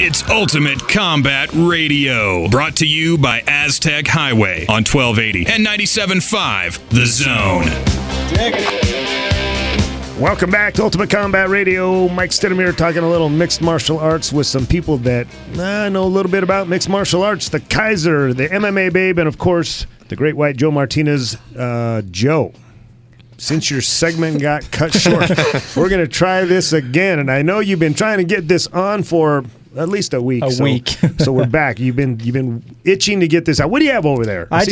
It's Ultimate Combat Radio. Brought to you by Aztec Highway on 1280 and 97.5 The Zone. Welcome back to Ultimate Combat Radio. Mike Stidham here talking a little mixed martial arts with some people that know a little bit about mixed martial arts. The Kaiser, the MMA babe, and of course, the great white Joe Martinez. Joe, since your segment got cut short, we're going to try this again. And I know you've been trying to get this on for at least a week. So we're back. You've been itching to get this out. What do you have over there? I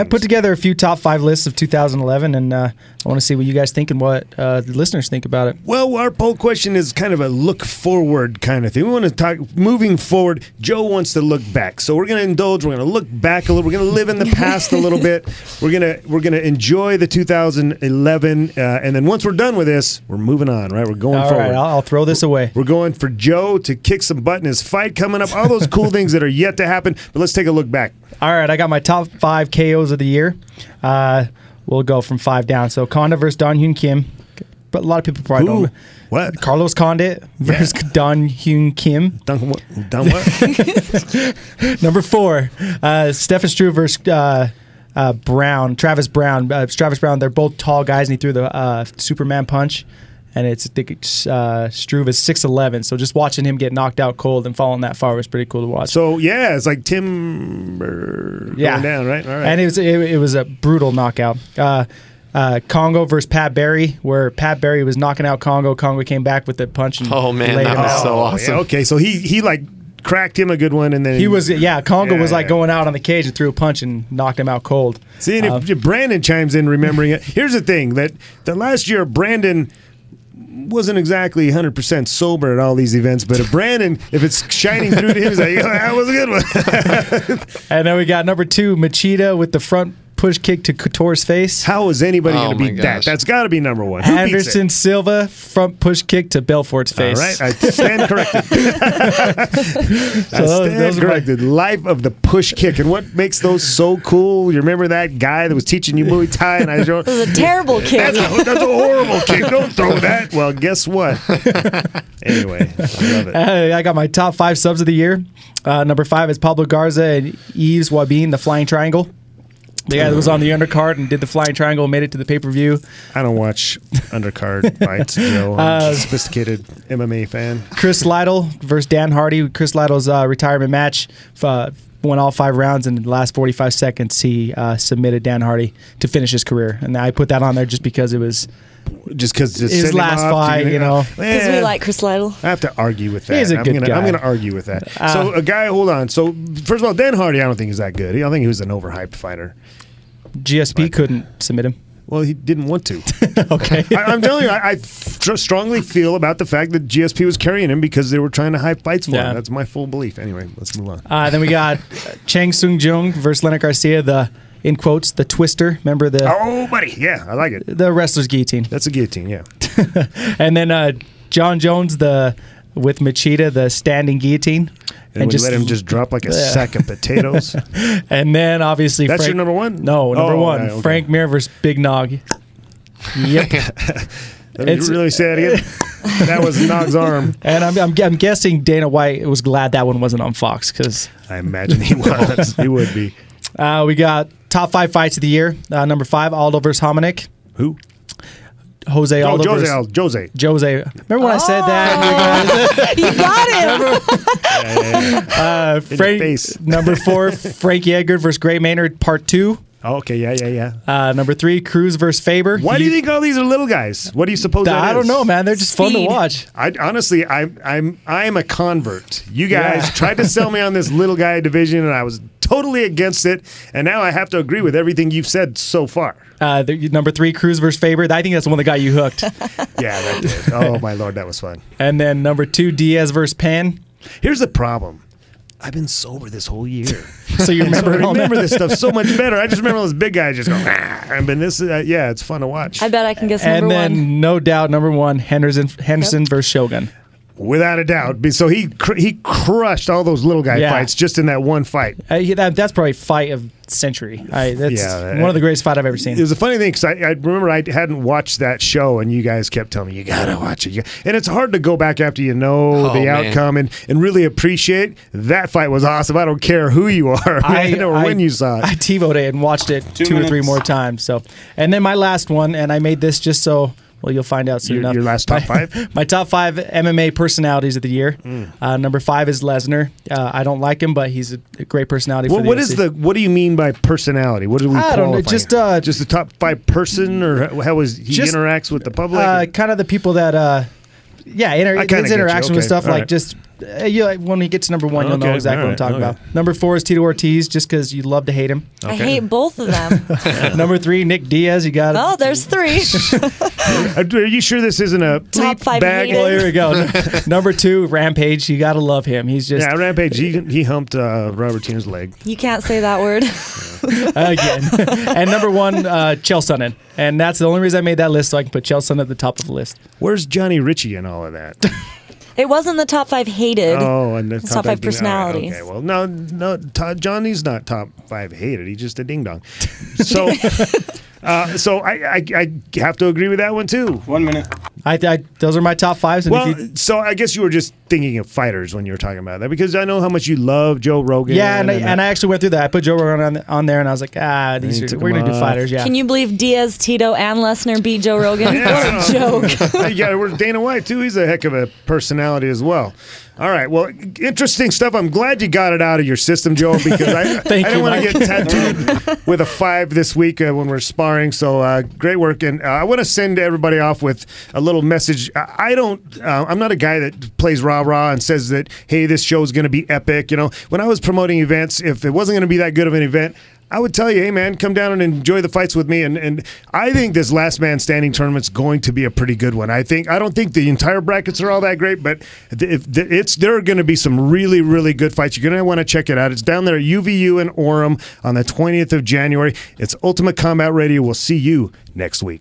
put together a few top 5 lists of 2011, and I want to see what you guys think and what the listeners think about it. Well, our poll question is kind of a look forward kind of thing. We want to talk moving forward. Joe wants to look back, so we're going to indulge. We're going to look back a little. We're going to live in the past a little bit. We're gonna enjoy the 2011, and then once we're done with this, we're moving on. Right, we're going forward. All right, I'll throw this away. We're going for Joe to kick some butt in his fight coming up. All those cool things that are yet to happen. But let's take a look back. All right, I got my top 5 KOs of the year. We'll go from 5 down. So Conde versus Don Hyun Kim. But a lot of people probably don't know. What? Carlos Conde versus Don Hyun Kim. Done what? Number 4, Stefan Struve versus Travis Brown. Travis Brown, they're both tall guys, and he threw the Superman punch. And Struve is 6'11", so just watching him get knocked out cold and falling that far was pretty cool to watch. So, yeah, it's like Timber going down, right? All right. And it was a brutal knockout. Congo versus Pat Barry, where Pat Barry was knocking out Congo. Congo came back with the punch and laid him out. So awesome. Yeah, okay, so he like cracked him a good one, and then Congo was like going out on the cage and threw a punch and knocked him out cold. See, and if Brandon chimes in remembering it, here's the thing, that the last year Brandon wasn't exactly 100% sober at all these events, but if it's shining through to him, he's like, that was a good one. And then we got number 2, Machida with the front push kick to Couture's face. How is anybody going to beat that? That's got to be number 1. Anderson Silva, front push kick to Belfort's face. All right, I stand corrected. Corrected. Life of the push kick. And what makes those so cool? You remember that guy that was teaching you Muay Thai? And it was a terrible kick. That's a horrible kick. Don't throw that. Well, guess what? Anyway, I love it. I got my top 5 subs of the year. Number 5 is Pablo Garza and Yves Wabin, the Flying Triangle. The guy that was on the undercard and did the Flying Triangle and made it to the pay-per-view. I don't watch undercard fights, Joe. I'm a sophisticated MMA fan. Chris Lytle versus Dan Hardy. Chris Lytle's retirement match won all 5 rounds, and in the last 45 seconds, he submitted Dan Hardy to finish his career. And I put that on there just because it was... Just because his last fight, Because we like Chris Lytle. I have to argue with that. He's a good guy. I'm going to argue with that. So a guy, hold on. So first of all, Dan Hardy, I don't think he's that good. I think he was an overhyped fighter. GSP couldn't submit him. Well, he didn't want to. Okay. I'm telling you, I strongly feel about the fact that GSP was carrying him because they were trying to hype fights for him. That's my full belief. Anyway, let's move on. Then we got Chang Sung Jung versus Leonard Garcia, in quotes, the Twister. Remember the... Oh, buddy. Yeah, I like it. The wrestler's guillotine. That's a guillotine, yeah. And then John Jones, with Machida, the standing guillotine. And just let him just drop like a sack of potatoes. And then, obviously... That's your number 1? No, number 1. Okay. Frank Mir versus Big Nog. Yep. Let me really say it again. That was Nog's arm. And I'm guessing Dana White was glad that one wasn't on Fox, because... I imagine he was. He would be. We got top 5 fights of the year. Number 5, Aldo versus Hominick. Who? Jose Aldo. Jose. Remember when I said that? You got him. Number 4, Frankie Edgar versus Gray Maynard, Part 2. Oh, okay, yeah. Number 3, Cruz versus Faber. Why do you think all these are little guys? What do you suppose that is? I don't know, man. They're just fun to watch. Honestly, I'm a convert. You guys tried to sell me on this little guy division, and I was totally against it. And now I have to agree with everything you've said so far. Number 3, Cruz versus Faber. I think that's the one that got you hooked. Yeah, that did. Oh, my Lord, that was fun. And then number 2, Diaz versus Pan. Here's the problem. I've been sober this whole year. So you remember I remember this stuff so much better. I just remember all those big guys just going, and this, it's fun to watch. I bet I can guess number 1. And then, no doubt, number 1, Henderson versus Shogun. Without a doubt. So he crushed all those little guy fights just in that one fight. That's probably fight of century. That's one of the greatest fight I've ever seen. It was a funny thing because I remember I hadn't watched that show, and you guys kept telling me, you got to watch it. And it's hard to go back after you know the outcome and really appreciate. That fight was awesome. I don't care who you are or when you saw it. I TiVoed it and watched it two or three more times. So, and then my last one, and I made this just so... Well, you'll find out soon enough. Your last top five? My top 5 MMA personalities of the year. Number 5 is Lesnar. I don't like him, but he's a great personality for the UFC. What do you mean by personality? What do we qualify? I don't know. Just the top 5 person, or how he interacts with the public? Kind of the people that... his interaction with stuff like just when we get to number 1, you'll know exactly what I'm talking about. Number 4 is Tito Ortiz, just because you love to hate him. I hate both of them. Number 3, Nick Diaz. You got it. Oh, there's 3. Are you sure this isn't a top 5 bag? Well, here we go. Number 2, Rampage. You got to love him. He's just Rampage. He humped Robertina's leg. You can't say that word again. And number 1, Chael Sonnen. And that's the only reason I made that list, so I can put Chael Sonnen at the top of the list. Where's Johnny Ritchie in all of that? It wasn't the top 5 hated. Oh, and the top 5 personalities. Okay, well, no, Johnny's not top 5 hated. He's just a ding dong. So, I have to agree with that one too. 1 minute. Those are my top 5s. And so I guess you were just thinking of fighters when you were talking about that, because I know how much you love Joe Rogan. Yeah, and I actually went through that. I put Joe Rogan on there, and I was like, we're going to do fighters. Yeah. Can you believe Diaz, Tito, and Lesnar beat Joe Rogan? What a joke. Yeah, we're Dana White too. He's a heck of a personality as well. All right, well, interesting stuff. I'm glad you got it out of your system, Joe, because I didn't want to get tattooed with a 5 this week when we're sparring. So great work, and I want to send everybody off with a little message. I'm not a guy that plays rah-rah and says that, hey, this show is going to be epic. When I was promoting events, if it wasn't going to be that good of an event, I would tell you, hey, man, come down and enjoy the fights with me. And I think this last man standing tournament's going to be a pretty good one. I don't think the entire brackets are all that great, but there are going to be some really, really good fights. You're going to want to check it out. It's down there at UVU in Orem on the 20th of January. It's Ultimate Combat Radio. We'll see you next week.